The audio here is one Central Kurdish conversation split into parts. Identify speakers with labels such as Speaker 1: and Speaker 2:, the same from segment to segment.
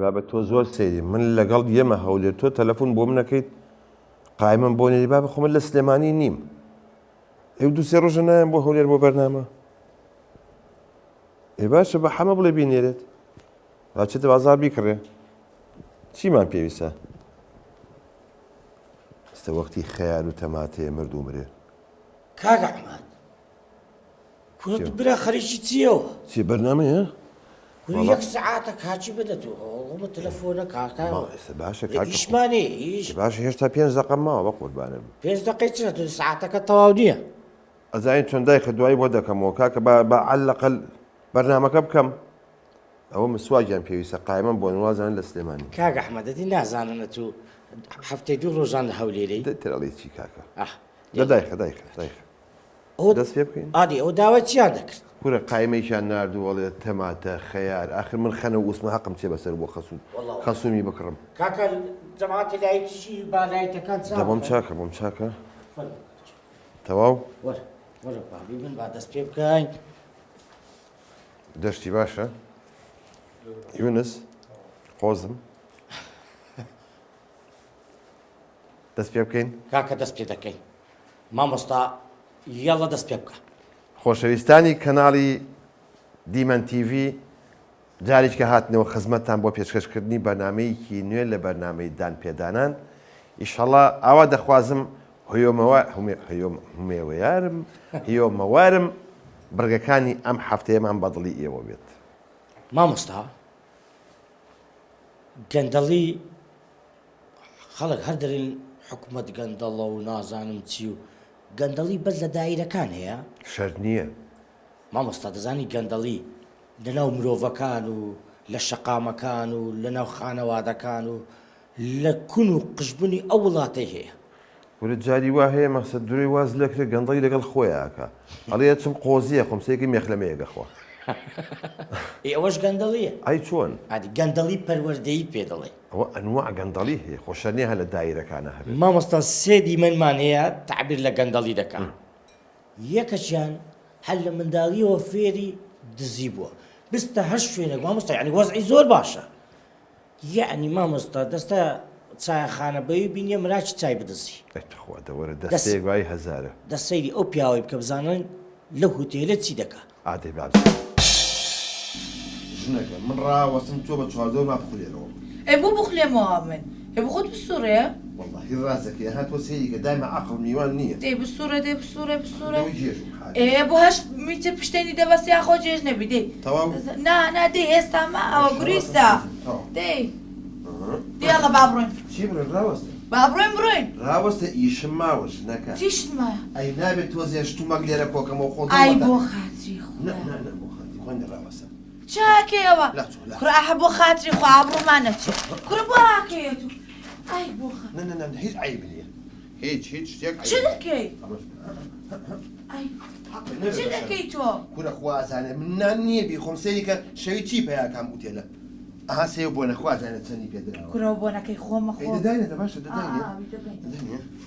Speaker 1: بابە تۆ زۆر سەیری من لەگەڵ ئێمە هەولێر تۆ تەلەفۆن بۆ من نەکەیت قایمم بۆ نێری بابە خۆ من لە سلێمانی نیم ئێو دوو سێ ڕۆژە نایەم بۆ هەولێر بۆ بەرنامە ئێ باشە بە حەمە بڵێ بینێرێت باچێتە بازار بیکڕێ چیمان پێویستە ئێستا وەختی خەیار و تەماتەیە مرد و مرێ
Speaker 2: کاک ئەحمەد کورت برا خەریکی چیەوە
Speaker 1: چی بەرنامەیە
Speaker 2: یەک سەعاتە کاچی بدەێت و ئەومە تەلەفۆنە کاکاوە
Speaker 1: باشە
Speaker 2: ئیشمانێ ئیش
Speaker 1: باش هێشتا 5 دقە ماوە بە قوربانم
Speaker 2: 5 دقەی چرە تو سەعاتەکە تەواو نییە
Speaker 1: ئەزانین چۆندای کە دوایی بۆ دەکەمەوە کاکە بە عەلەقەل بەرنامەکە بکەم ئەوە مسواگیان پێویستە قایمەم بۆ نوازانن لە سلێمانی
Speaker 2: کاک ئەحمەد دەدی نازانن تو هەفتەی 2 ڕۆژان لە هەولێرەی
Speaker 1: تێڵی چی کاکە دایخە دەست پێ بکەین
Speaker 2: ئادی ئەو داوای چیان دەکرد
Speaker 1: کورە قایمەیشان نردووەڵێ تەماتە خەیار ئاخر من خەنە وسمە حەقم چێ بەسەر بۆ خەسومی بکڕم
Speaker 2: کاکە جەماعەتی لایەتیشی بالایەتەکان
Speaker 1: بۆم چاکە تەواو
Speaker 2: وەرە بابی من با دەست پێ بکەین
Speaker 1: دەشتی باشە یونس قۆزم دەست پێ بکەین
Speaker 2: کاکە دەست پێ دەکەین مامۆستا یاڵە دەست پێ بکە
Speaker 1: خۆشەویستانی کەناڵی دیمەن تیڤی جارێک کە هاتنەوە خزمەتتان بۆ پێشکەشکردنی بەرنامەیەکی نوێ لە بەرنامەی دانپێدانان ئیشەڵڵا ئاوا دەخوازم هیۆمەوارم بڕگەکانی ئەم هەفتەیەمان بەدڵی ئێوە بێت
Speaker 2: مامۆستا گەندەڵی خەڵک هەر دەرێن حکومەت گەندەڵە و نازانم چی و گەندەڵی بەس لە دایرەکان هەیە
Speaker 1: شەرت نییە
Speaker 2: مامۆستا دەزانی گەندەڵی لەناو مرۆڤەکان و لە شەقامەکان و لەناو خانەوادەکان و لە کون و قژبنی ئەو وڵاتەی هەیە
Speaker 1: وەرە جاری وا هەیە مەقسەد دوورەی واز لەکرێ گەندەڵی لەگەڵ خۆیاکە ئەڵێ چم قۆزیە خۆمسەیەکی مێخلەمەیەگەخوا
Speaker 2: ئەوەش گەندەڵیە
Speaker 1: ئەی چۆن
Speaker 2: ئادی گەندەڵی پەروەردەیی پێ دەڵێ
Speaker 1: ئەوە ئەنواع گەندەڵی هەیە خۆشەرنیە هە لە دایرەکانە هەبێت
Speaker 2: مامۆستا سێ دیمەنمان هەیە تعبیر لە گەندەڵی دەکەن یەکەشیان هەر لە منداڵیەوە فێری دزی بووە بستە هەشت شوێنێک مامۆستا یعنی وەزعی زۆر باشە یعنی مامۆستا دەستە چایەخانەبەوی بینیە مراکی چای بدزی
Speaker 1: خواردەوەرە دەستێک وای هەزارە
Speaker 2: دەسەیری ئەو پیاوەی بکە بزانن لە هوتێلە چی دەکا
Speaker 1: ئادەی باز ژنەکە من ڕاوەسم تۆ بە چواردەوە ما بخولێنەوە
Speaker 3: بۆ بخولێمەوە من بخۆت بسوڕێ
Speaker 1: واللهی ڕازەکە هاتوە سەیریکە دایمە عەقڵ میوان نییە
Speaker 3: دەی بسوڕێ بۆ هەش میتر پشتێنی دەبەست یا خۆ جێژ نەبی دەی نا دەی ئێستا ما ئەوە گوریستە دەی دیاڵە با بڕۆین
Speaker 1: چی بڕێن ڕاوەستە
Speaker 3: با بڕۆین
Speaker 1: ڕاوەستە ئیشم ماوە ژنەکە
Speaker 3: چیشت مایە
Speaker 1: ئەی نابێت تۆزێ شتومەک لێرە کۆکەمەوە خۆ
Speaker 3: ئای بۆ خاتری
Speaker 1: بۆ خاتی خوێنە ڕاوەستە
Speaker 3: چاکەیەوە کوڕە بۆ خاتری خوا ئابڕۆمانە چ کوڕە بۆ ئاکەیە تو ئای بۆ
Speaker 1: نه هیچ عیب نییە هیچ شتێک
Speaker 3: چ دەکەی چ دەکەی تۆ
Speaker 1: کورە خوازانێ من نان نییە بی خۆم سەیریکە شەوی چی پێیاکەم وتێلە ئەها سێ بۆ نەخوازانە چەندی پێدراوە
Speaker 3: کورەوە بۆ نەکەی خۆمە خۆ
Speaker 1: دەداینێتە باشە دەداینێ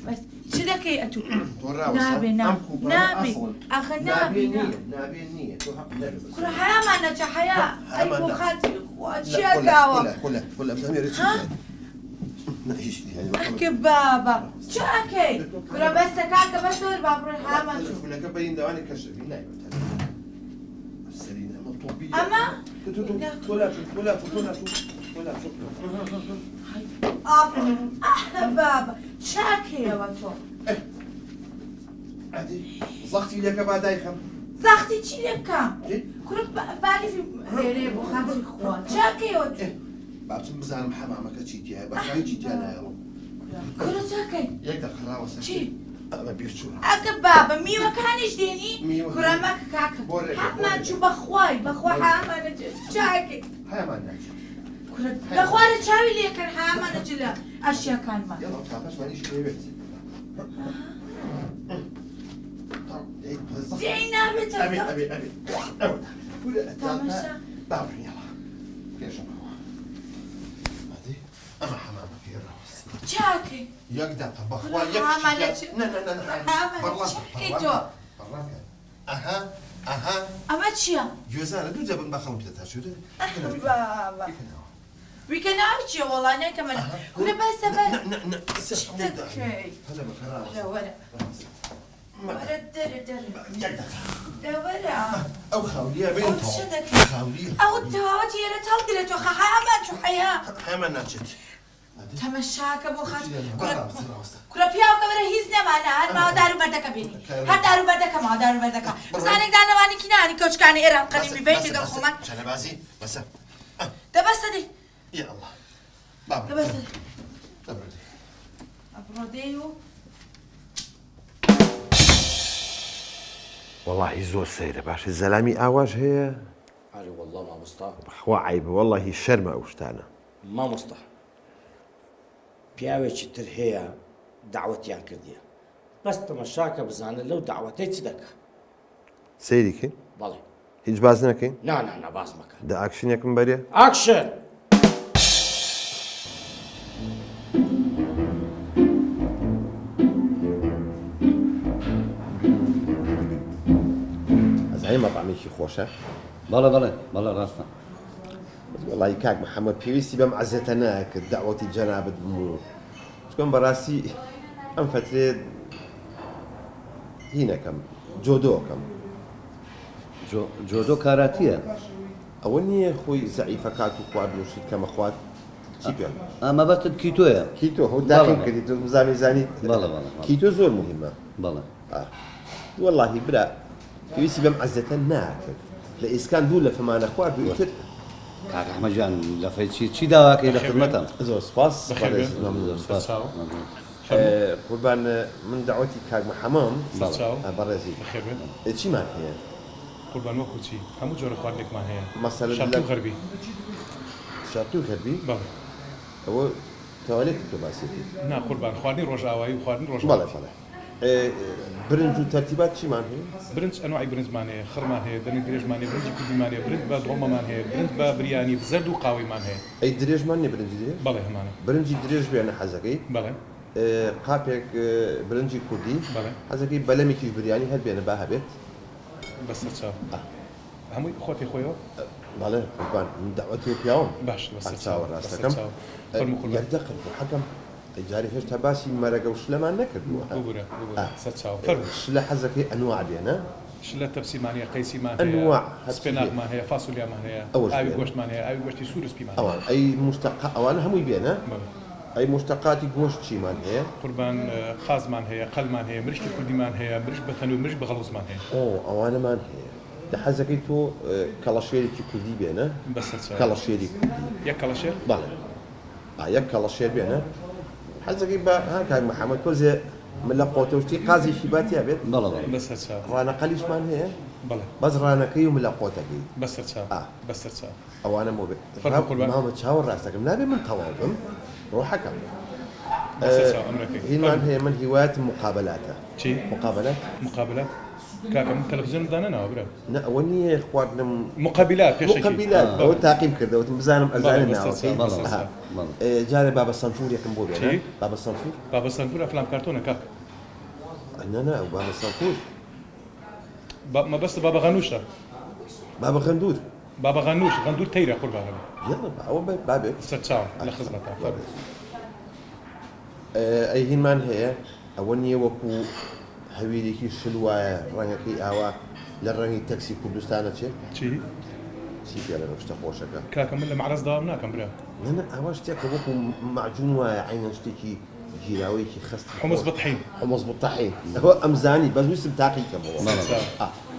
Speaker 3: بەس چ دەکەی ئەتو
Speaker 1: تۆ ڕاوەستە
Speaker 3: نابێ ئەخە نابێ
Speaker 1: نییە تۆ حەق نەبێ
Speaker 3: کوڕە حەیامانە چە حەیا ئەی بۆ خاتری خوا چیەکاوە
Speaker 1: خۆلە بزانێرە چی
Speaker 3: ئەکە بابا چاکەی کوڕە بەستە کاکە بەس زۆر با بڕۆی حەیامان
Speaker 1: خولەکە بەریندەوانی کەشەوی نایوە
Speaker 3: ئەمە بابا چاکەیەوە تۆ
Speaker 1: زەختی لەکە با دایکەم
Speaker 3: زەختی چی لێ بکەم کوڕە بالیفی لێرێ بۆ خاتری خوا چاکەیەوە
Speaker 1: بابچم بزانم حەمامەکە چی تیایە بەخوای چی تیا نایەڵم
Speaker 3: کوڕە چاکەی
Speaker 1: یەک دەخراوەسە
Speaker 3: چی
Speaker 1: ئەمە بیرچوونە
Speaker 3: ئەکە بابا میوەکانیش دێنی کوڕە مەکە کاکە هەمان چوو بەخوای بەخوا هەمانە چاکەی
Speaker 1: هەمان ناچێت
Speaker 3: کوڕە بەخوارە چاوی لێکەن هەمانە جلە ئەشیەکانمان
Speaker 1: یاڵا تاپەشمانیش پێوێت
Speaker 3: دێی نابێت تامەشا
Speaker 1: باڕن یاڵا پێشەمەوە ئەمە حەمامەکەی ڕاوەست
Speaker 3: چاکەی
Speaker 1: یەک دەقە بەخوا یەک
Speaker 3: ئەمە چییە؟
Speaker 1: گوێزانە دوو جەبن بە خەڵم پێتا شوودە
Speaker 3: بابا بيكناوتشي والله انا كمان كنا بس اشتكي لا ورا
Speaker 1: او خاوليه بين
Speaker 3: او التواوتي يا ريت هلقلت وخحامات وحياه
Speaker 1: حيما ناتشت
Speaker 3: تمشاك ابو خاش كلا بياو كبر هيزنا معنا ما دارو بردك بيني هر دارو بردك ما دارو بردك بس انا دانا واني كناني كوش كاني ايران قريبي بيتي دو خمان
Speaker 1: انا بازي بس
Speaker 3: ده بس دي
Speaker 1: يا الله بابا
Speaker 3: ده بس دي
Speaker 1: تبردي
Speaker 3: ابروديو
Speaker 1: والله زور سيرة باش الزلامي اواج هي
Speaker 2: علي والله ما مصطح
Speaker 1: خوا عيب والله هي الشرمة اوشتانا
Speaker 2: ما مصطح پیاوێکی تر هەیە داوەتیان کردیە بەس تەمەشاکە بزانن لەو داوەتەی چ دەکە
Speaker 1: سيريكي
Speaker 2: بەڵێ
Speaker 1: هیچ باز نەکەین
Speaker 2: نا باز مەکە
Speaker 1: دا ئاکشنێکم بەرێ
Speaker 2: ئاکشن
Speaker 1: ئەزای مەطعمێکی خۆشە
Speaker 4: بەڵێ ڕاستە
Speaker 1: والله کاک محەممەد پێویستی بەم عەزەتە ناکرد داوەتی جەنابەت بوو چکۆم بەڕاستی ئەم فترێ هینەکەم جۆدۆکەم
Speaker 4: جۆدۆ کاراتیە
Speaker 1: ئەوە نییە خۆی زەعیفە کات و خواردنوشت کەمە خوارد چی پێ
Speaker 4: ئامەبەستت کیتۆیە
Speaker 1: کیتۆ هەو داقیم کردی تۆ زانیت
Speaker 4: بەڵێ
Speaker 1: کیتۆ زۆر مهمە
Speaker 4: بەڵێ
Speaker 1: واللهی برا پێویستی بەم عەزەتە ناکرد لە ئێسکان دوو لە فەمانە خوارد و تر
Speaker 4: کاک ئەحمەدجان لەفەی چی داواکەی لە خزمەتم
Speaker 1: زۆر سپاس قوربان من دعوەتی کاک محەمەم بەڕێزی چیمان هەیە
Speaker 5: قوربان وەکو چی هەموو جۆرە خواردنێکمان هەیە
Speaker 1: مەسەلەن
Speaker 5: شەرت و غەربی
Speaker 1: شەرت و غەربی
Speaker 5: بەڵێ
Speaker 1: ئەوە تاوالێتی تۆ باسێتی
Speaker 5: نا قوربان خواردنی ڕۆژئاوایی و خواردنی
Speaker 1: بەڵێ
Speaker 5: ڕۆژئاوایی
Speaker 1: بەڵێ برنج و تەرتیبات چیمان هەیە
Speaker 5: برنج ئەنواعی برنجمان هەیە خڕمان هەیە دەنگ درێژمان هەیە برنجی کوردیمان هەیە برنج بە دڵمەمان هەیە برنج بە بریانی زەرد و قاوەیمان هەیە
Speaker 1: ئەی درێژمان نیە برنجی درێژ
Speaker 5: بەڵێ هەمانە
Speaker 1: برنجی درێژ بێنە حەزەکەی
Speaker 5: بەڵێ
Speaker 1: قاپێک برنجی کوردی
Speaker 5: بەڵێ
Speaker 1: حەزەکەی بەلەمێکیش بریانی هەر بێنە با هەبێت
Speaker 5: بەسەر چاو هەمووی خۆتی خۆیەوە
Speaker 1: بەڵێ قوربان من دعوەتی و پیاوم
Speaker 5: باش بەسەر
Speaker 1: چاوە
Speaker 5: چاو
Speaker 1: ڕاستەکەم
Speaker 5: فەرموو قوربان
Speaker 1: یەکدەقل حەکەم جاري هێشتا باسی مەرەگە و شلەمان نەکردووە
Speaker 5: بگورە سەر چاو فەرموو
Speaker 1: شلە حەزەکەی ئەنواع بێنە
Speaker 5: شلە تەپسیمان هەیە قەیسیمان
Speaker 1: أنواع
Speaker 5: هەیە سپێناغمان هەیە فاسولیامان هەیە
Speaker 1: ئەوەش
Speaker 5: ئاوی
Speaker 1: بێنە.
Speaker 5: گۆشتمان هەیە ئاوی گۆشتی سوورسپیمان
Speaker 1: ئەوان ئەی مشتەقا ئەوانە هەمووی بێنە
Speaker 5: بەڵێ
Speaker 1: ئەی مشتەقاتی گۆشت چیمان هەیە
Speaker 5: قوربان قازمان هەیە قەلمان هەیە مریشکی کوردیمان هەیە مریش بە تەنور مریش بە غەڵوزمان هەیە
Speaker 1: ئەوانەمان هەیە دە حەزەکەی تۆ کەڵەشێرێکی کوردی بێنە
Speaker 5: بەسەر چاو
Speaker 1: کەڵەشێری کوردی
Speaker 5: یەک کەڵەشێر
Speaker 1: بەڵێ یەک کەڵەشێر بێنە حەزەکەی بە هاکای محەممەد تۆزێ من لە قۆتەشتی قازیشی باتیا بێت
Speaker 4: بەڵێ
Speaker 5: بەسەر چاو
Speaker 1: ڕانەقەلیشمان هەیە
Speaker 5: بەڵێ
Speaker 1: بەس ڕانەکەی و من لە قۆتەکەی
Speaker 5: بەسەر چاو بەسەر چاو
Speaker 1: ئەوانە مۆ بێت
Speaker 5: فەرموو قوربان.
Speaker 1: مامە چاوە ڕاستەکەم نابێ من تەواوم ڕۆحەکەم
Speaker 5: بەسەر چاو ئەمرەکەی
Speaker 1: هینمان هەیە من هیوایەتم مقابلاتە
Speaker 5: چی
Speaker 1: مقابلات
Speaker 5: مقابلات کاکە من تەلەڤیزیۆن دانەناوە برا
Speaker 1: نه ئەوە نییە خواردنم
Speaker 5: مقابلات پێشێکی
Speaker 1: مقابلات ئەوە تاقیم کردەوەتم بزانم ئەزانم
Speaker 5: بەڵێ، بەسەر چاو، بەسەر چاو.
Speaker 1: ناوەکەی جارێ بابە سەنفورێکم بۆ بێنە
Speaker 5: چی؟
Speaker 1: بابە سەنفور
Speaker 5: بابە سەنفورە فلام کارتۆنە کاک
Speaker 1: نه ئەو بابە سەنفور
Speaker 5: مەبەستە بابە غەنووشە
Speaker 1: بابە غەندور
Speaker 5: بابە غەندور تەیرە قوربانەوە
Speaker 1: یاڵا ئەوە بابێ
Speaker 5: سەر چاو لە خزمەتە
Speaker 1: ئەی هینمان هەیە ئەوە نییە وەکو هەویرێکی شل وایە ڕەنگەکەی ئاوا لە ڕەنگی تەکسی کوردستانە چێ
Speaker 5: چی
Speaker 1: چی پێ لە شتە خۆشەکە
Speaker 5: کاکە من لە معرەز داوام ناکەم برا
Speaker 1: نه ئەوە شتێکە وەکو معجون وایە عینە شتێکی گیراوەیەکی خست
Speaker 5: حمص بطحین
Speaker 1: حمص بالطحين هو أمزاني بس ويسم تاقيكم هو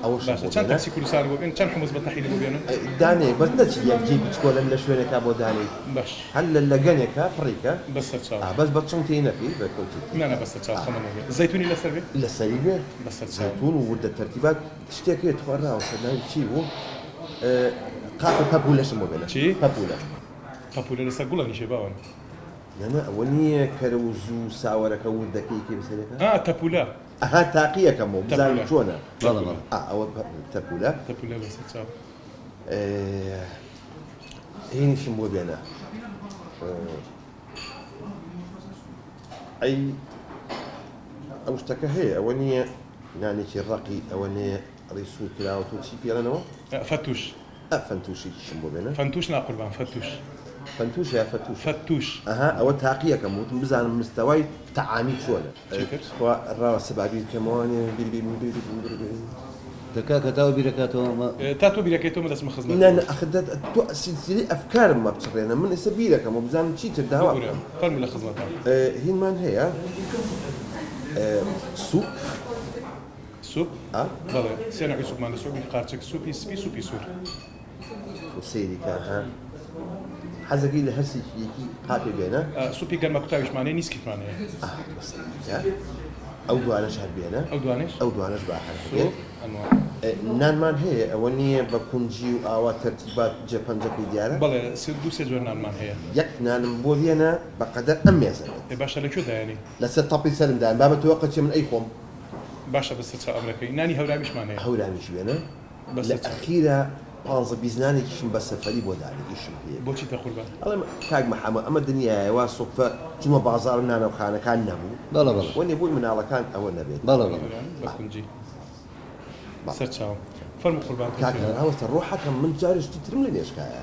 Speaker 1: أول
Speaker 5: باشە
Speaker 1: شيء
Speaker 5: چەند تەکسی کوردستان بۆ بێن چەند حمص بەتەحینی بۆ بێنن
Speaker 1: داني بس نتشي يجيب تشكولا من شوينك أبو داني
Speaker 5: باش
Speaker 1: هل لقنك فريكا
Speaker 5: بەسەر چاو
Speaker 1: بس بتصنتينا فيه بكوتي
Speaker 5: نانە بەسەر چاو خەمەوە بێ زەیتونی لەسەر بێ
Speaker 1: للسريبة
Speaker 5: بەسەر چاو
Speaker 1: زيتون وودة الترتيبات تشتكي تفرع وسناي شيء هو قاعد بابولا شمو بينا
Speaker 5: چی؟
Speaker 1: بابولا
Speaker 5: قەپولە لەسەر گوڵە نیشێ باوان
Speaker 1: أنا أولنية كروزو ساورك ودة كيكي بسريكا
Speaker 5: تەپولا
Speaker 1: أها تاقية كمو بزان
Speaker 5: تابولا.
Speaker 1: شونا
Speaker 4: بەڵێ
Speaker 1: أو تابولا
Speaker 5: تەپولا لەسەر چاو
Speaker 1: هینی شم بۆ بێنە ئەی ئەو شتەکە هەیە ئەوە نییە نانێکی ڕقی ئەوە نەیە ڕیسوور کراوە تۆ چی پێڵەنەوە
Speaker 5: فەتوش
Speaker 1: فەنتوشی شم بۆ بێنە
Speaker 5: فەنتوش نا قوربان فەتوش
Speaker 1: فەنتوش یا فتوش
Speaker 5: فتوش
Speaker 1: ئەها ئەوە تاقیەکەم وتم بزانم مستەوای تەعامی چۆنە ڕاوە سەبابی کەمەوانێ
Speaker 4: دەکا کە تاوە بیرەکاتەوە
Speaker 5: تا تۆ بیرەکەیتەوە دەستمە خزمەت
Speaker 1: نان ئەخدەت تۆ سلسلەی ئەفکارم مە بچڕێنە من ئێستا بیرەکەم و بزانم چی تر داوا
Speaker 5: فەرموو لە خزمەتە
Speaker 1: هینمان هەیە سوپ
Speaker 5: سوپ بەڵێ سێ نەوەی سوپمان دەسۆبی قارچک سوپی سپی سوپی سوور
Speaker 1: سەیریکە ها حەزەکەی لە هەرسێکی پاپێ بێنە
Speaker 5: سوپی گەرمە کوتاویشمانەیە نیسکیتوانەیە
Speaker 1: ئەو دوانش هەر بێنە
Speaker 5: ئەو دوانش
Speaker 1: ئەو دوانش باحە نانمان هەیە ئەوە نییە بە کونجی و ئاوا تەرتیبات جەپەنجە پێی دیارە
Speaker 5: بەڵێ دو سێ جۆر نانمان هەیە
Speaker 1: یەک نانم بۆ بێنە بەقەدەر ئەم مێزەوێت
Speaker 5: باشە لەکوێ دایانی
Speaker 1: لەسەر تەپی سەرمدان بابەت تۆ قەچێ من ئەی خۆم
Speaker 5: باشە بەسەر چا ئەمرەکەی نانی هەورامیشمان هەیە
Speaker 1: هەورامیش بێنە لە ئەخیرە پانزە بیزنانێکیشم بە سەفەری بۆ دانێکیشم پێ
Speaker 5: بۆچی تەخوربان
Speaker 1: ئەڵێ کاک محەممەد ئەمە دنیاەوە سوپە چوومە بازار نانە و خانەکان نەبوو
Speaker 4: بەڵە بەڵە
Speaker 1: وەنێ بووی مناڵەکان ئەوە نەبێت
Speaker 4: بەڵە بەڵە
Speaker 5: بە کونجی سەر چاوم فەرموو قوربان
Speaker 1: کاکەراوەتە ڕۆحەکەم من جارشتی ترم لە نێشکایە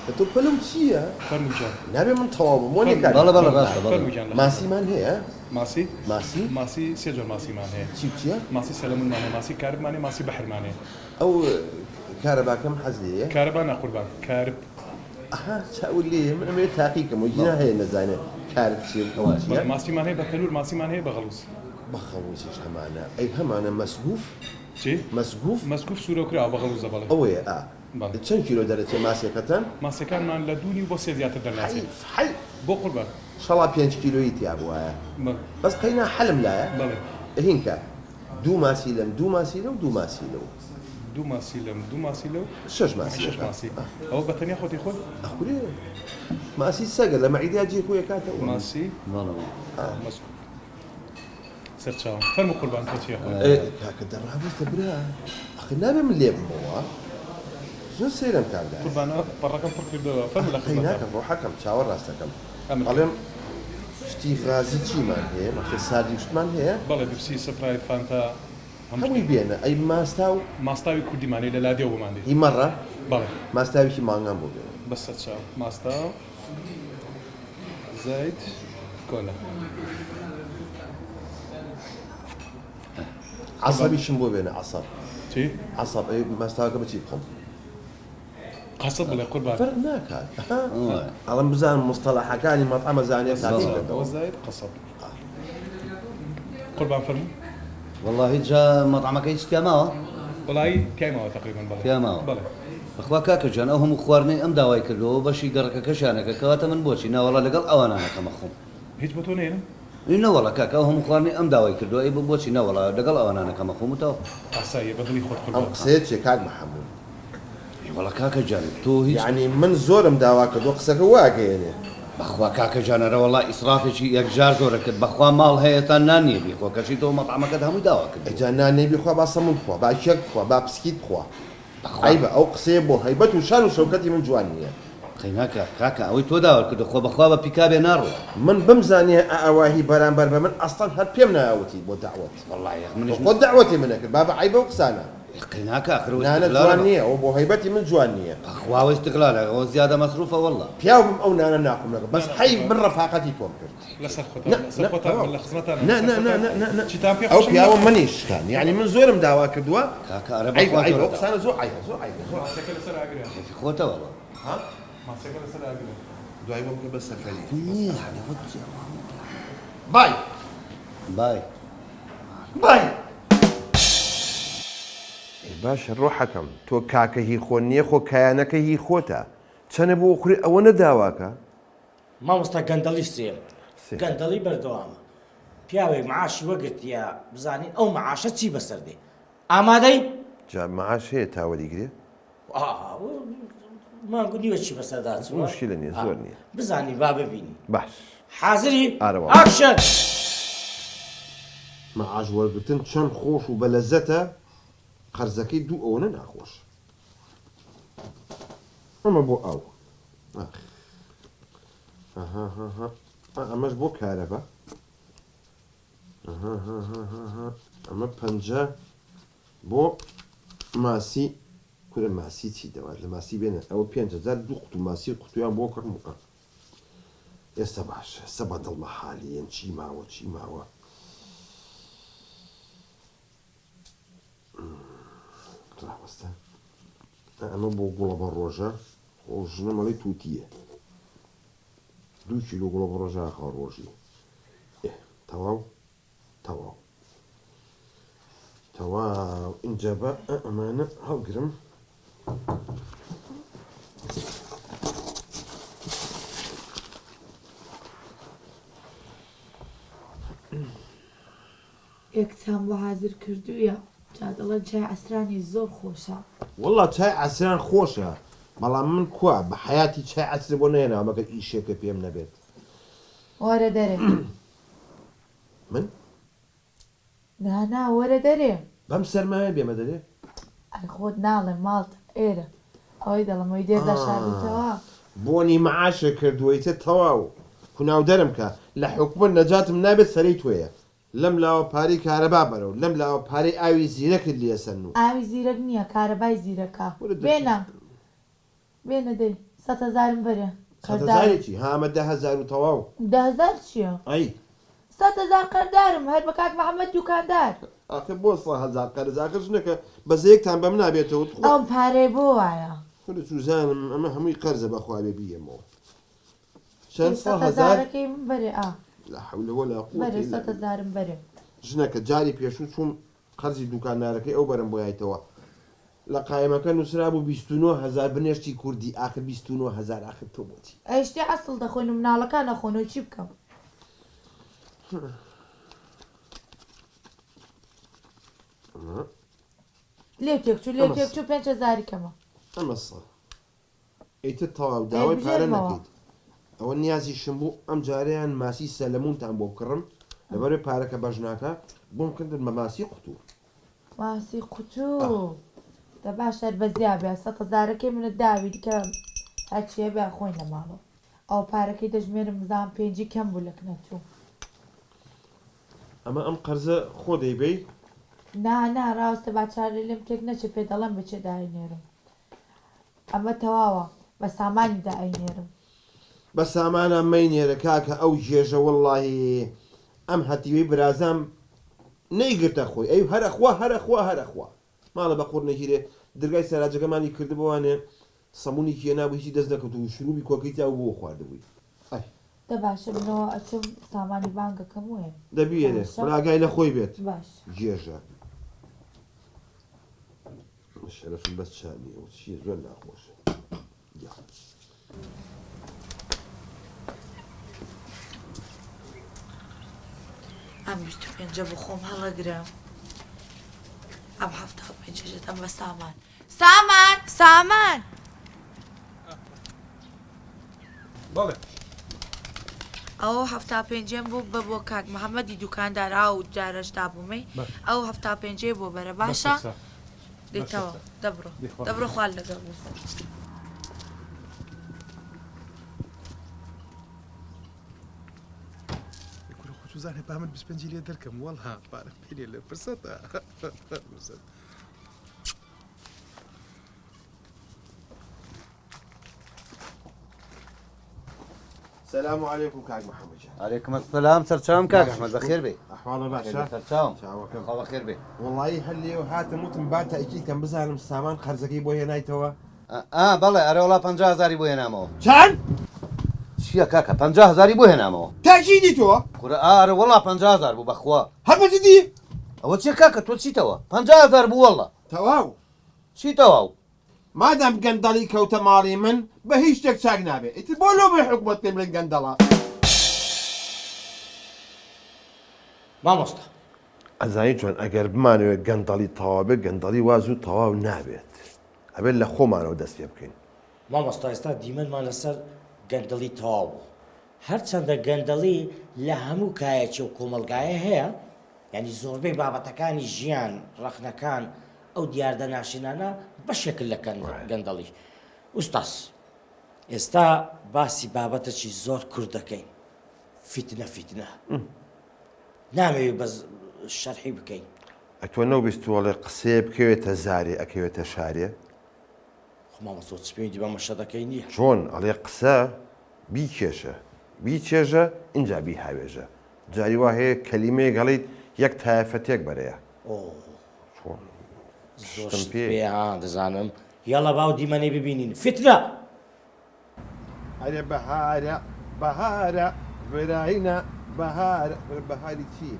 Speaker 1: لە تۆ پەلم چییە؟
Speaker 5: فەرموو جان
Speaker 1: نابێ من تەواو بم وەنێ
Speaker 4: بەڵە بەڵە باشە
Speaker 5: فەرموو جان
Speaker 1: ماسیمان هەیە
Speaker 5: ماسی
Speaker 1: ماسی
Speaker 5: ماسی سێ جۆر ماسیمان هەیە
Speaker 1: چی چییە؟
Speaker 5: ماسی سەلەمونمانێ ماسی کاربمانێ ماسی بەحرمانێ
Speaker 1: ئەو کارەباکەم حەز لێیە
Speaker 5: کارەبا ناقوربان کارب
Speaker 1: ئەها چاول لێ من ئەمێ تاقیکەم و گینا هەیە نەزانێت کارب چێ ئەوە چییە؟
Speaker 5: ماسیمان هەیە بە تەنور ماسیمان هەیە بە غەڵوس
Speaker 1: بەخەوزیش هەمانە ئەی هەمانە مەسگوف
Speaker 5: چی
Speaker 1: مەسگوف
Speaker 5: مەسکوف سوورەکرا بە غەڵوزە بەڵێ
Speaker 1: ئەوەیە
Speaker 5: بەڵێ
Speaker 1: چەند کیلۆ دەرەچێ ماسێکەتەن؟
Speaker 5: ماسەکانمان لە دوونی بۆ سێ زیاتر دەرناچێت بۆ قوربان
Speaker 1: شەڵا 5 کیلۆیی تیا بووایە بەس قەینا حەلم لایە
Speaker 5: بەڵێ
Speaker 1: هینکە دوو ماسی لەم دوو ماسی لەو دوو ماسی لەو
Speaker 5: دوو ماسی لەم دوو ماسی لەو
Speaker 1: 6 ماسی
Speaker 5: شش ماسی ئەوە بەتەنیا خۆتی خۆت
Speaker 1: ئەخورێ ماسی سەگە لە مەعیدیا جێکۆیە کاتەوە
Speaker 5: ماسی
Speaker 4: بەڵە
Speaker 5: مەسکوف سەر چاوم فەرموو قوربان تۆ چیە
Speaker 1: کاکە دەڕابێتە برا ئەخ نابێ من لێ بمەوە زۆر سەیرم کاردا
Speaker 5: قوربانە پەڕەکەم پڕ کردەوە فەرموو لە
Speaker 1: قەی
Speaker 5: خزمەتە
Speaker 1: ناکەم ڕۆحەکەم چاوە ڕاستەکەم
Speaker 5: ئەمر
Speaker 1: بەڵێم شتی غازی چیمان هەیە مەخصوص ساردی شتمان هەیە
Speaker 5: بەڵێ دوپسی سپرایت فانتا
Speaker 1: هەمووی بێنە ئەی ماستا و
Speaker 5: ماستاوی کوردیمانەی لە لادێ بۆمان دێت
Speaker 1: هیمەڕە
Speaker 5: بەڵێ
Speaker 1: ماستاویکی مانگان بۆ بێنە
Speaker 5: بەسە چاو ماستاو زەیت کۆلا
Speaker 1: عەسەبیشم بۆ بێنە عەسەب
Speaker 5: چی
Speaker 1: عەسەب ئەی ماستاوەکە بچی بخۆم
Speaker 5: قەسەب بڵێ قوربان
Speaker 1: فەرق ناکات ئەڵم بزانم مستەلاحەکانی مەطعەمە زانێت
Speaker 5: ئەوە زەیت قەسەب قوربان فەرموو
Speaker 4: والله جا مەطعەمەکەی چ ماوە
Speaker 5: وڵایی تایمەوە تقریبا بەڵێ
Speaker 4: پیاماوە
Speaker 5: بەڵێ
Speaker 4: بەخوا کاکەجان ئەو هەموو خواردنەی ئەم داوای کردەوە بەشی گەڕەکەکەشانەکە کەواتە من بۆچی ناوەڵا لەگەڵ ئەوانانەکەمە خۆم
Speaker 5: هیچ بۆ تۆ نێنم
Speaker 4: نەوەڵا کاکە ئەو هەموو خواردنەی ئەم داوای کردەوە ئەی بۆچی ناوەڵا لەگەڵ ئەوانانەکەمە خۆمتەوە
Speaker 5: ئاساییە بەدڵی خۆت
Speaker 1: ئەم
Speaker 5: قوربان
Speaker 1: قسەیە چێ کاک محەموود
Speaker 4: وەڵا کاکەجان تۆ هیچ
Speaker 1: یعنی من زۆرم داوا کردو قسەکە واگەیەنێ
Speaker 4: بەخوا کاکەجانەرە وەڵا ئیسرافێکی یەکجار زۆرە کرد بەخوا ماڵ هەیە تا نانیە بیخۆ کەچی تۆ مەطعەمەکەت هەمووی داوا کرد
Speaker 1: ئەجا نانێبی خوا با سەمون بخوا با شێک بخوا با پسکیت بخوا ئەیبە ئەو قسەیە بۆ هەیبەت و شان و شەوکەتی من جوان نییە
Speaker 4: خەیناکە کاکە ئەوەی تۆ داوا کردو خۆ بەخوا بە پیکابێ ناڕوە
Speaker 1: من بمزانێ ئەواهی بەرامبەر بە من ئەستان هەر پێم ناوتی بۆ داوت
Speaker 4: وەڵای منیش
Speaker 1: خۆ داوەتی منەکرد با بە عیبە و قسانە
Speaker 4: خەیناکە ئەخرەوە
Speaker 1: نانە جوان نییە ئەو بۆ هەیبەتی من جوان نییە
Speaker 4: بەخوا استقلالە ئەوە زیادە مەسروفە وەڵا
Speaker 1: پیاو بم ئەو نانە ناخۆم لەگە بەس حی من ڕەفاقەتی تۆم کرد
Speaker 5: لەسەر خۆتان لەسەر خۆتان لە خزمەتان چیتان پێ
Speaker 1: ئەو پیاوە منیشکان یعنی من زۆرم داوا کردووە
Speaker 4: کاکە ئەرە
Speaker 1: عیبە
Speaker 4: بەخوا
Speaker 1: ئەو قسانە زۆر عیبە زۆر عیبە زۆر
Speaker 5: ماسەکە لەسەر ئاگرێ
Speaker 4: خۆتە وەڵا
Speaker 5: ماسەکە لەسەر ئاگرێ
Speaker 1: دوای بۆم کە بە سەفەری
Speaker 4: بای
Speaker 1: بای
Speaker 4: بای
Speaker 1: بای باشە ڕۆحەکەم تۆ کاکە هی خۆ نییە خۆ کایانەکە هی خۆتە چەنە بۆ خوری ئەوە نەداواکە
Speaker 2: مامۆستا گەندەڵی سێم
Speaker 1: سێ.
Speaker 2: گەندەڵی بەردەوامە پیاوێک معاشی وەگرتیە بزانین ئەو معاشە چی بەسەردێ ئامادەی
Speaker 1: جا معاش هەیە تاوەریگرێ
Speaker 2: مانگو نیوە چی بەسەردا
Speaker 1: مشکلە نییە زۆر نییە
Speaker 2: بزانی با ببینی
Speaker 1: باش
Speaker 2: حازری
Speaker 1: ئارەوە.
Speaker 2: ئاکشن
Speaker 1: معاش وەرگتن چەند خۆش و بەلەزەتە قەرزەکەی دوو ئەوەنە ناخۆش ئەمە بۆ ئەو ئەمەش بۆ کارەبە ئەمە پەنجە بۆ ماسی کورە ماسی چی دەوات لە ماسی بێنە ئەوە 5,000 دوو قوت و ماسی قوتویان بۆ کڕم ئێستا باش ئێستا بە دڵمە حالیەن چی ماوە ڕاوەستە ئەمە بۆ گوڵە بە ڕۆژە ژنەمەڵی تووتیە 2 کیلو گوڵە بە ڕۆژە ئاخا ڕۆژی تەواو اینجا بە ئەمانە هەڵگرم
Speaker 3: یەکچان بۆ حازر کردوویە جادەڵەن چای ئەسرانی زۆر خۆشە
Speaker 1: وەڵا چای عەسران خۆشە بەڵام من کووە بە حیاتی چای عەسر بۆ نێناوە مەگەر ئیشێکە پێم نەبێت
Speaker 3: وەرە دەرێ
Speaker 1: من
Speaker 3: نانا وەرە دەرێ
Speaker 1: بەم سەرمایە بێمە دەرێ
Speaker 3: ئەی خۆت ناڵێ ماڵتە ئێرە ئەوەی دەڵەمەوەی دێدا شاردوتەوە
Speaker 1: بۆنی مەعاشە کردووەیتە تەواو کوناو دەرم کە لە حکومت نەجاتم نابێت سەرەی توێیە لەم لاوە پارەی کارەبا بەرەو لەم لاوە پارەی ئاوی زیرەکت لێسەن و
Speaker 3: ئاوی زیرەک نییە کارەبای زیرەکە بێنە دەی 100,000 بەرێ
Speaker 1: خەتەزارێکی هامە 10,000 و تەواو
Speaker 3: 10,000 چییە؟
Speaker 1: ئەی
Speaker 3: 100,000 قەردارم هەر بە کاک محەممەد دوکاندار
Speaker 1: ئاخە بۆ 100,000 قەرزاکە ژنەکە بەزەیەکتان بەم نابێتەوە
Speaker 3: ئەم پارەی بۆ وایە
Speaker 1: سوزانم ئەمە هەمووی قەرزە بەخوا بێ بیەمەوە چەند
Speaker 3: 100,000ەکەی بەرێ
Speaker 1: لا حول ولا قوة
Speaker 3: بەرێ
Speaker 1: إلا بالله
Speaker 3: 100,000 بەرێ
Speaker 1: ژنەکە جاری پێشوو چوون قەرزی دوکاندارەکەی ئەو بەرم بۆ یایتەوە لە قایمەکە نووسرا بوو 29,000 بنێشتی کوردی ئاخر 29,000 ئاخر تۆ بۆچی
Speaker 3: ئەیشتی ئەسڵ دەخۆین و مناڵەکان نەخۆنەوە چی بکەم لێ تێکچوو 5,000 کەمە
Speaker 1: ئەمە سڵ ئیتر تەواو داوای پارە نەکەیت ئەوە نیازیشم بوو ئەم جارەیان ماسی سەلەمونتان بۆ بکڕم لەبەرێ پارەکە بەژناکە بۆم کردن بە ماسی قوتوو
Speaker 3: ماسی قوتوو دە باشەر بەزیا بێ 100,000ەکەی منت داوی دیکە هەچیە بێ خۆین لە ماڵەوە ئەو پارەکەی دەژمێرم بزان 5 کەم بوو لەک نەچوو
Speaker 1: ئەمە ئەم قەرزە خۆ دەیبەی
Speaker 3: نا ڕاستە باچارە لێم تێک نەچێت پێ دەڵێم بچێ داینێرم ئەمە تەواوە بە سامانی دائینێرم
Speaker 1: بە سامانە مەینێرە کاکە ئەو ژێژە وەڵڵاهی ئەم هەتیوەی برازام نەیگرتە خۆی ئەی هەرەخوا ماڵە بە قوڕ نەگیرێ دەرگای سەراجەکەمانی کردبووانێ سەمونی کێ نابوو هیچی دەست نەکەوت و شروعی کۆکەی تا بۆ خواردبووی
Speaker 3: دە باشە بنەوە ئەچم سامانی بانگەکەم وێ
Speaker 1: دەبیێنێ بەراگای لە خۆی بێت
Speaker 3: باش
Speaker 1: گێژە شەرەفم بەس چامیە و چیە زۆر ناخۆشە
Speaker 3: ئەم 25 بۆ خۆم هەڵەگرم ئەم 75 بە سامان
Speaker 5: بەڵێ
Speaker 3: ئەو 75 بۆ کاک محەممەدی دوکاندارا و جارەشدا بوومەی ئەو 75 بۆ بەرە باشە دێتەوە دەبڕۆ خوال لەگەڵ
Speaker 6: زانێ با من 25 لێ دەرکەم وەڵها پارە پێلێ لە فرسەتە
Speaker 1: السلام عليكم كاك محمد جان.
Speaker 4: عليكم السلام سرچاوم کاک ئەحمەد بەخێر بێ
Speaker 1: أحوال باشا
Speaker 4: سەرچاوم
Speaker 1: چاوەکەم
Speaker 4: خوا بەخێر بێ
Speaker 1: والله هەلێ و هاتم وتم با تەئکید کەم بزانم سامان قەرزەکەی بۆ هێنایتەوە
Speaker 4: بەڵێ ئەرە وڵا 50,000 بۆ هێنامەوە
Speaker 1: چەند؟
Speaker 4: چییە کاکە 50,000 بۆ هێنامەوە
Speaker 1: تاکیدی تۆ؟
Speaker 4: قورە ئارە وڵا 50,000 بوو بەخوا
Speaker 1: هەر بەجددی؟
Speaker 4: ئەوە چیە کاکە تۆ چیتەوە 50,000 بوو وەڵا
Speaker 1: تەواو
Speaker 4: چی تەواو
Speaker 1: مادام گەندەڵی کەوتە ماڵی من بە هیچ شتێک چاک نابێت ئیتر بۆ لۆ بێ حکومەت پێم بڵێن گەندەڵە
Speaker 2: مامۆستا
Speaker 1: ئەزانی چۆن ئەگەر بمانوێت گەندەڵی تەواو بێت گەندەڵی واز و تەواو نابێت ئەبێت لە خۆمانەوە دەست پێ بکەین
Speaker 2: مامۆستا ئێستا دیمەنمان لەسەر گەندەڵی تەواو بوو هەرچەندە گەندەڵی لە هەموو کایەکی و کۆمەلگایە هەیە یعنی زۆربەی بابەتەکانی ژیان ڕەخنەکان ئەو دیاردە ناشینانە بەشێکل لە گەندەڵی ئوستاس ئێستا باسی بابەتێکی زۆر کورد دەکەین فیتنە نامەوێت بە شەرحی بکەین
Speaker 1: ئەتۆ نەویستوەڵێ قسەیە بکەوێتە زارێ ئەکەوێتە شارێ
Speaker 2: مامۆستا چ پێویستی بە مەشە دەکەی نییە
Speaker 1: چۆن ئەڵێ قسە بیکێشە بیچێژە اینجا بی هاوێژە جاری وا هەیە کەلیمەیە گەڵیت یەک تایفەتێک بەرەیە
Speaker 2: زۆر پێ دەزانم یاڵە باو دیمەنەی ببینین فترە
Speaker 1: ئەرێ بەهارە بەهارە بەراینە بەهارە بەهاری چی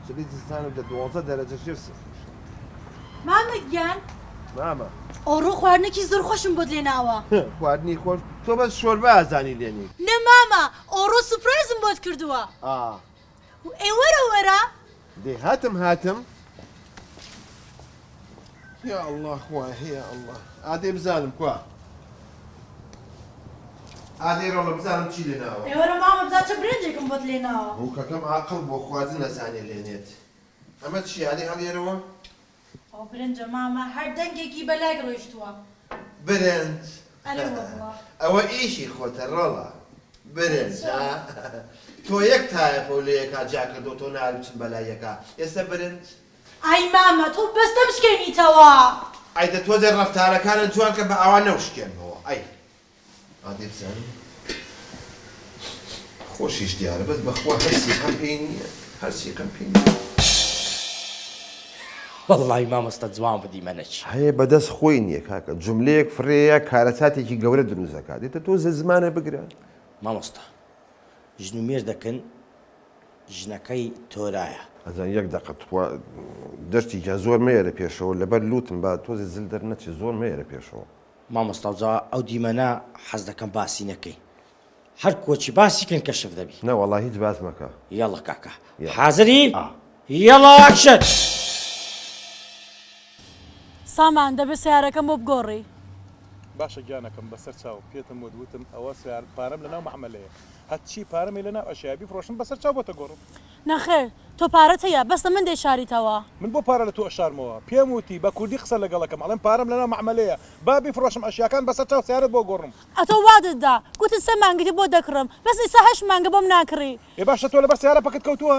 Speaker 1: شدی زستانم دە 12 دەرەجە ژێر
Speaker 7: مامەگیان
Speaker 1: مامە
Speaker 7: ئەوڕۆ خواردنێکی زۆر خۆشم بۆت لێناوە
Speaker 1: خواردنی خۆش تۆ بەس شۆربە ئازانی لێنی
Speaker 7: نە ماما ئەوڕۆ سوپرایزم بۆت کردووە ئێ وەرە وەرە
Speaker 1: دێ هاتم یا الله خوای هەیە الله ئادێ بزانم کوا ئادێ ڕۆڵە بزانم چی لێناوە
Speaker 7: ئێ وەرە مامە بزان چە برنجێکم بۆت لێناوە
Speaker 1: ڕووکەکەم عاقڵ بۆ خواردن نەزانێ لێنێت ئەمە چی ئادێ هەڵێرەوە
Speaker 7: ئەو برنجە مامە هەر دەنگێکی بەلای ڕۆیشتووە
Speaker 1: برنج
Speaker 7: ئەرێ وەڵڵا
Speaker 1: ئەوە ئیشی خۆتە ڕۆڵە برنج تۆ یەک تایەفە و لە یەکا جاکردۆ تۆ ناوچن بەلایەکە ئێستا برنج
Speaker 7: ئای مامە تۆ بەستە بشکێنیتەوە
Speaker 1: ئایدە تۆ دە ڕەفتارەکانت جوان کە بە ئەوان نەوشکێنەوە ئەی ئادێ بزانم خۆشیش دیارە بەس بەخوا هەرسیقەم پێی نییە هەرسیقەم پێی نییە
Speaker 2: وەڵڵی مامۆستا جوان بە دیمەنەچ
Speaker 1: هەیە بەدەست خۆی نییە کاکە جملەیەک فرەیە کارەساتێکی گەورە دروستەکات دێتە تۆ زمانە بگرە
Speaker 2: مامۆستا ژن و مێر دەکەن ژنەکەی تۆرایە
Speaker 1: ئەزان یەک دەقەت دەشتێکە زۆر مێرە پێشەوە لەبەر لوتم با تۆزی زل دەرنەچی زۆر مێرە پێشەوە
Speaker 2: مامۆستاوزا ئەو دیمەنە حەز دەکەم باسی نەکەی هەر کۆچی باسی کەن کەشف دەبی
Speaker 1: نەوەڵا هیچ باس مەکە
Speaker 2: یاڵە کاکە حازری یاڵە ئاکشن
Speaker 7: سامان دەبێت سیارەکەم بۆ بگۆڕی
Speaker 5: باشە گیانەکەم بەسەر چاو پێتم وتم ئەوە سیار پارەم لەناو مەعمەلەیە هەرچی پارەمی لەناو ئەشیا بیفرۆشم بەسەر چاو بۆتە گۆڕم
Speaker 7: نەخێر تۆ پارەت هەیە بەستە من دەیشاریتەوە
Speaker 5: من بۆ پارە لە تۆ ئەشارمەوە پێم وتی بە کوردی قسە لەگەڵەکەم ئەڵێم پارەم لەناو مەعمەلەیە با بیفرۆشم ئەشیاکان بەسەر چاو سیارت بۆ گۆڕم
Speaker 7: ئەتۆ وادتدا گوتت 3 مانگی بۆ دەکڕم بەس ئێستا 8 مانگە بۆم ناکڕی
Speaker 5: ێ باشە تۆ لەبەر سیارە پەکت کەوتووە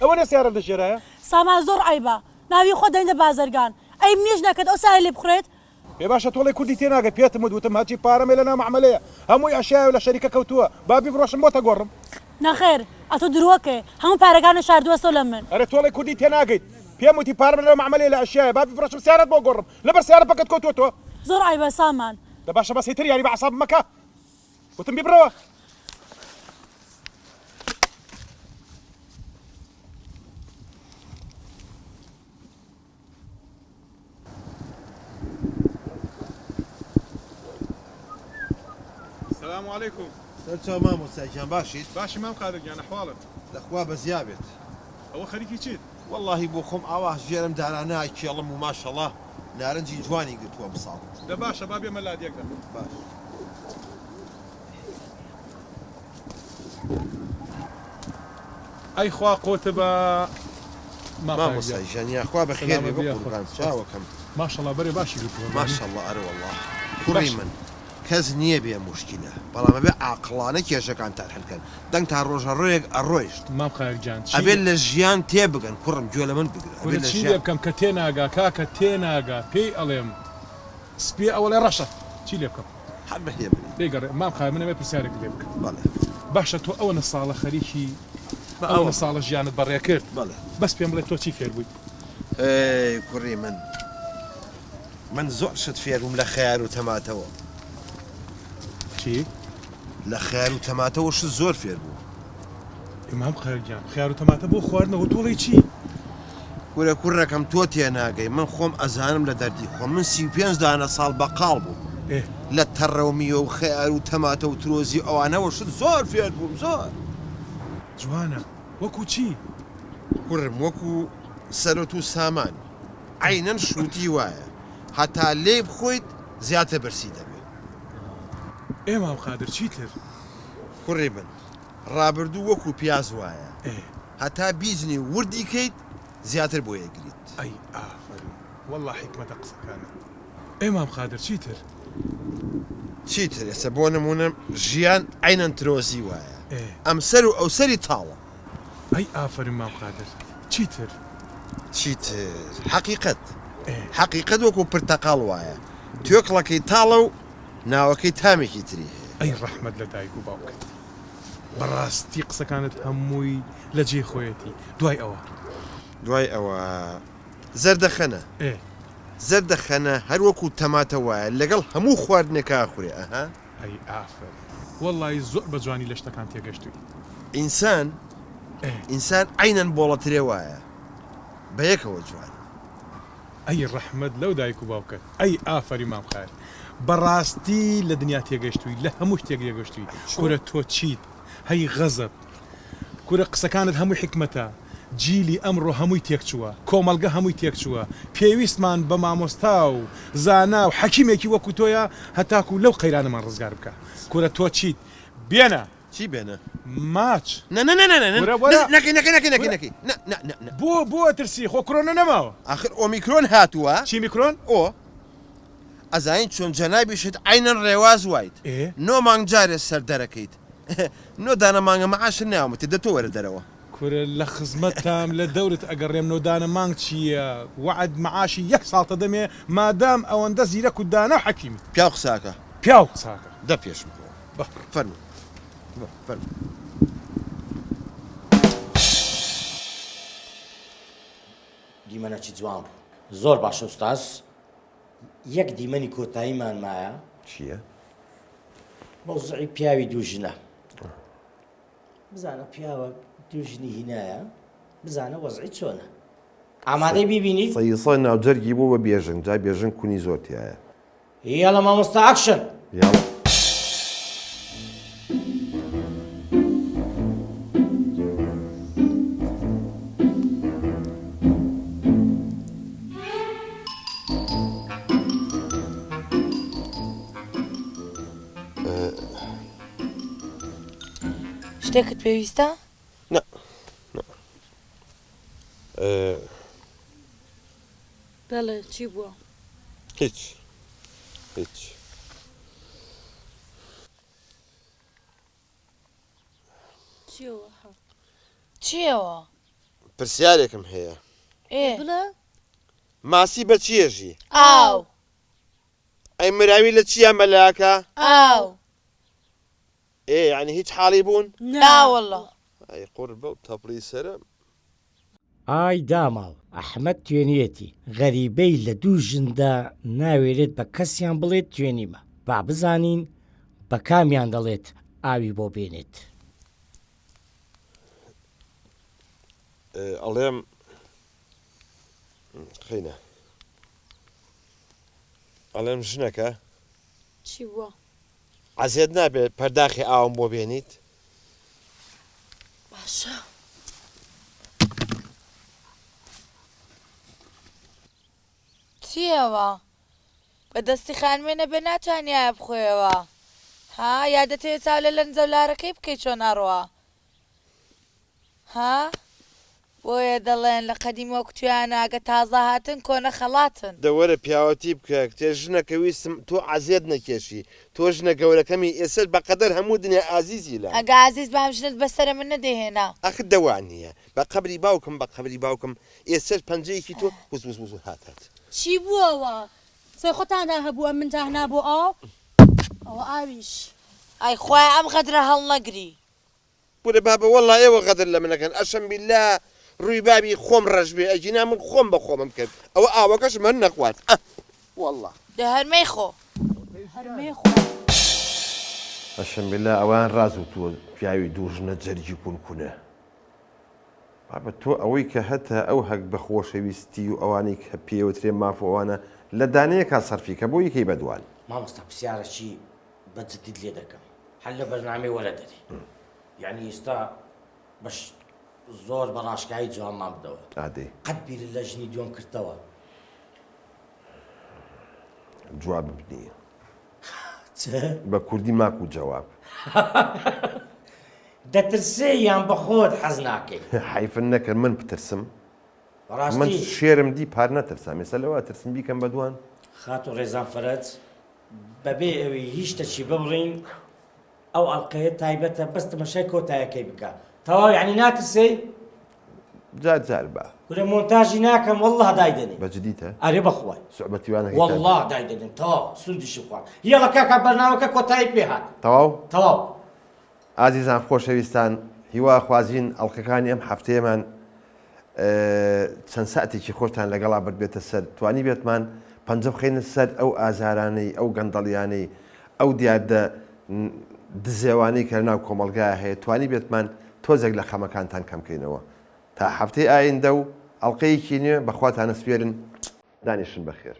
Speaker 5: ئەوە نێ سیارە لەژێرایە
Speaker 7: سامان زۆر عیبە ناوی خۆ دەینە بازرگان ئەی منیش نەکەت ئەو سای لێ بخڕێت
Speaker 5: ێ باشە تۆڵی کوردی تێناگەت پێتم وتم هەرچی پارەمێ لەناو مەعمەلەیە هەمووی ئەشیا لە شەریکە کەوتووە با بیفرۆشم بۆتە گۆڕم
Speaker 7: نەخێر ئەتۆ درۆکێ هەموو پارەکانە شاردووە سۆ لە من
Speaker 5: ئەرە تۆڵی کوردی تێناگەیت پێم وتی پارەم لەناو مەعمەلەیە لە ئەشیایە با بیفرۆشم سیارەت بۆ گۆڕم لەبەر سیارە پەکت کەوتووە تۆ
Speaker 7: زۆر عیبە سامان
Speaker 5: دە باشە بەس هیتر یاری بە عەساب مەکە وتم بیبرەوە السلام عليكم
Speaker 1: سەرچاو مامۆستاکیان باشیت
Speaker 5: باشی مام قادرگیان ئەحواڵت
Speaker 1: لەخوا بەزیابێت
Speaker 5: ئەوە خەریکی چیت
Speaker 1: واللهی بۆ خۆم ئاوا ژێرم دارانای کێڵم و ماشەڵڵا نارنجی جوانی گرتووە بساڵ
Speaker 5: دە باشە با بێمە لادیەکە
Speaker 1: باش
Speaker 5: ئەی خوا قۆتە بە
Speaker 1: مامۆستای ژەنیاخوا بە خێر بێ بە قوربان چاوەکەم
Speaker 5: ماشەڵڵا بەرێ باشی گرتووە
Speaker 1: ماشەڵڵا ئەرە وەڵڵا کوڕی من کەس نییە بێ موشکینە بەڵام ئەبێ عاقڵانە کێشەکانتان هەلکەن دەنگ تا ڕۆژە ڕۆیەک ئەڕۆیشت
Speaker 5: مام قایرجان
Speaker 1: ئەبێت لە ژیان تێبگەن کوڕم گوێ لە من بگرە
Speaker 5: چی لێ بکەم کە تێناگا کاکە تێناگا پێی ئەڵێم سپێ ئەوە لێ ڕەشە چی لێ بکەم
Speaker 1: هەر بەهێ
Speaker 5: دەیگەڕێ مام قای منەوێ پرسیارێک لێ بکەم
Speaker 1: بەڵێ
Speaker 5: باشە تۆ ئەوە ساڵە خەریکی ئەوە ساڵە ژیانت بەڕێ کرد
Speaker 1: بەڵێ
Speaker 5: بەس پێم بڵێ تۆ چی فێر بووی
Speaker 1: ئەی کوڕی من زۆر شت فێربووم لە خەیار و تەماتەوە
Speaker 5: چی؟
Speaker 1: لە خەیار و تەماتەوە شت زۆر فێر بوو
Speaker 5: ئمام قایرجان خیار و تەماتە بۆ خواردنەوە تۆڵی چی؟
Speaker 1: کوورە کوڕەکەم تۆ تێناگەی من خۆم ئەزانم لە دەردی خۆم من 35 دانە ساڵ بەقاڵ بوو لە تەڕەومیە و خەیار و تەماتە و ترۆزی ئەوانەوە شت زۆر فێر بووم زۆر
Speaker 5: جوانە وەکو چی؟
Speaker 1: کوڕم وەکو سەرۆت و سامان عینەن شووتی وایە هەتا لێ بخۆیت زیاتر بەرسی دەبێت
Speaker 5: ئێمام قادر چیتر؟
Speaker 1: کوڕی من ڕابردوو وەکو پیاز وایە هەتا بیجنی وردی کەیت زیاتر بۆ یەگریت
Speaker 5: ئەی ئافرین وەڵڵا حیکمەتە قسەکانە ئێمام قادر چیتر؟
Speaker 1: چیتر ئێستا بۆ نمونە ژیان عینەن ترۆزی وایە ئەم سەر و ئەو سەری تاڵە
Speaker 5: ئەی ئافرین مام قادر چیتر؟
Speaker 1: چیتر حەقیقەت وەکو پرتەقاڵ وایە توێکڵەکەی تاڵە و ناوەکەی تامێکی تری هەیە
Speaker 5: ئەی ڕەحمەت لە دایک و باوکت
Speaker 6: بەڕاستی قسەکانت هەمووی لە جێ خۆیەتی دوای ئەوە
Speaker 1: دوای ئەوە زەردەخەنە
Speaker 6: ئێ
Speaker 1: زەردەخەنە هەروەکو تەماتە وایە لەگەڵ هەموو خواردنێکا خوێ ئەها
Speaker 6: ئەی ئافر وەڵی زۆر بە جوانی لە شتەکان تێگەشتووی
Speaker 1: ئینسان عینەن بۆڵەترێ وایە بە یەکەوە جوان
Speaker 6: ئەی ڕەحمەت لەو دایک و باوکەت ئەی ئافری مام خار بەڕاستی لە دنیا تێگەشتووی لە هەموو شتێک تێگەشتووی کورە تۆ چیت هەی غەزب کورە قسەکانت هەمووی حکمەتە جیلی ئەمڕۆ هەمووی تێکچووە کۆمەلگە هەمووی تێکچووە پێویستمان بە مامۆستا و زانا و حەکیمێکی وەکو تۆیە هەتاکو لەو قەیرانەمان ڕزگار بکە کورە تۆ چیت بێنە
Speaker 1: چی بێنە
Speaker 6: ماچ
Speaker 1: نەکەی
Speaker 6: بۆ ترسی خۆ کڕۆنە نەماوە
Speaker 1: آخر ئۆمیکرۆن هاتووە
Speaker 6: چی میکرۆن
Speaker 1: ئۆ ئەزاین چۆن جەنابیشت عینەن ڕێواز وایت نۆ مانگ جارێ سەر دەرەکەیت نۆ دانە مانگە مەعاشر ناومەتی دە تۆ وەرە دەرەوە
Speaker 6: کورە لە خزمەتتام لە دەورت ئەگەڕێم نۆدانە مانگ چییە وعد مەعاشی 1 ساڵتە دەمێ مادام ئەوەندە زیرەک و دانا و حەکیمی
Speaker 1: پیا قساکە
Speaker 6: پیا قساکە
Speaker 1: دە پێشم فەرمو فەرمو
Speaker 2: دیمەنەکی جوان بوو زۆر باشە ئوستاز یەک دیمەنی کۆتاییمان مایە
Speaker 1: چییە؟
Speaker 2: مۆزعی پیاوی دووژنە بزانە پیاوە دووژنی هینایە بزانە وەزعی چۆنە ئامادەی بیبینیت
Speaker 1: سەیسە ناوجەرگی بوو بە بێژنگ جا بێژن کونی زۆر تایە
Speaker 2: یاڵە مامۆستا ئاکشن
Speaker 1: یاڵ
Speaker 3: شتێکت پێویستە؟
Speaker 7: بەڵێ چی بووە؟
Speaker 1: هیچ
Speaker 3: چیەوە؟
Speaker 1: پرسیارێکم هەیە
Speaker 7: بڵێ
Speaker 1: ماسی بە چیەژی؟
Speaker 3: ئاو
Speaker 1: ئەی مراوی لە چیە مەلاکە؟
Speaker 3: ئاو
Speaker 1: یعنی هیچ حاڵی بوون؟
Speaker 3: ناوەڵڵە
Speaker 1: ئەی قڕ بە و تەپڵی سەرم
Speaker 2: ئای داماڵ ئەحمەد توێنیەتی غەریبەی لە دوو ژندا ناوێرێت بە کەسیان بڵێت توێنیمە با بزانین بە کامیان دەڵێت ئاوی بۆ بێنێت
Speaker 1: ئەڵێم خینە ئەڵێم ژنەکە
Speaker 7: چی بووە؟
Speaker 1: عەزیەت نابێت پەرداخی ئاوم بۆ بێنیت
Speaker 7: باشە
Speaker 3: چیەوە؟ بەدەستی خانمێنە بێ ناتوانایە بخۆیەوە ها یادەتەوێت چاو لە لەنجەولارەکەی بکەیت چۆن ئەڕوە ها بۆیە دەڵێن لە قەدیم وەکتویان ئاگە تازە هاتن کۆنە خەڵاتن
Speaker 1: دەوەرە پیاوەتی بکە کتێ ژنەکە ویستم تۆ عەزیەت نەکێشی تۆ ژنە گەورەکەمی ئێسەر بەقەدەر هەموو دنیا ئازیزی لە
Speaker 3: ئەگە عزیز بامژنت بەسرە من نەدەهێنا
Speaker 1: ئەخت دەوان نییە بە قەبری باوکم ئێسەر پەنجەیەکی تۆ وز هاتات
Speaker 7: چی بووەوە؟ سێ خۆتاندا هەبووە من تاهنا بۆ ئاو ئەوە ئاویش
Speaker 3: ئای خوای ئەم غەدرە هەڵ نەگری
Speaker 1: بورە بابە وەڵڵا ئێوە غەدر لە منەکەن ئەشەم بیللا ڕووی بابی خۆم ڕەش بێ ئەجینا من خۆم بە خۆمم کرد ئەوە ئاوەکەش من نەخوات وەڵڵا
Speaker 3: دە هەرمەی خۆ
Speaker 7: هەرمەی خۆ
Speaker 1: ئەشەم بیللا ئەوان ڕاز و تۆ پیاوی دووژنە جەرجی کونکونە بابە تۆ ئەوەی کە هەتا ئەو هەک بە خۆشەویستی و ئەوانەی کە پێوترێ مافەوانە لە دانەیەکا سەرفیکە بۆ یەکەی بەدوان
Speaker 2: مامۆستا پرسیارەکی بەجددیت لێ دەکەم هەر لە بەرنامەی وەرە دەری یعنی ئێستا بەش زۆر بە ڕاشکایی جوانمان بدەوە
Speaker 1: ئادێ
Speaker 2: قەت بیر لە ژنی دوم کردەوە
Speaker 1: جواب بنیە
Speaker 2: چ؟
Speaker 1: بە کوردی ماکو جواب
Speaker 2: دەترسێ یان بە خۆت حەز ناکەی
Speaker 1: حیفن نەکرد من بترسم من
Speaker 2: ڕاستی
Speaker 1: شێرم دی پار نەترسام ێستا لەوە ترسم بیکەم بەدوان
Speaker 2: خات و ڕێزان فەرەج بەبێ ئەوەی هیچ شتێکی ببڕین ئەو ئەڵقەیە تایبەتە بەس تەماشای کۆتایەکەی بکە تەواو یعنی ناترسێ
Speaker 1: جار بە
Speaker 2: گورە مۆنتاژی ناکەم وەڵڵا دایدەنێ
Speaker 1: بەجدیتە
Speaker 2: ئەرێ بەخوای
Speaker 1: سوعبەتیوانەکە
Speaker 2: وەڵڵا دایدەنێن تەواو سوودیشی خوارد یەڵە کاکە بەرنامەکە کۆتایی پێ هات
Speaker 1: تەواو
Speaker 2: تەواو
Speaker 1: ئازیزان خۆشەویستان هیوا خوازین ئەڵلقەکانی ئەم هەفتەیەمان چەند ساتێکی خۆشتان لەگەڵا بێتە سەر توانی بێتمان پەنجە بخەینە سەر ئەو ئازارانەی ئەو گەندەڵیانەی ئەو دیاردە دزێوانەی کە ناو کۆمەلگای هەیە توانی بێتمان تۆزێک لە خەمەکانتان کەمکەینەوە تا هەفتەی ئایندە و ئەڵلقەیەکی نوێ بەخواتانە سپێرن دانیشن بەخێر.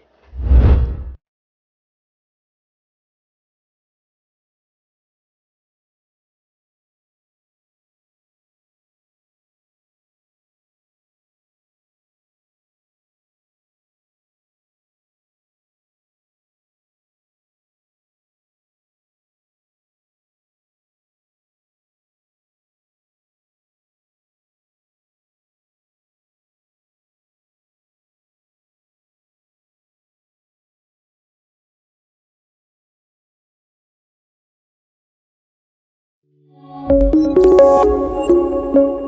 Speaker 8: Thank you.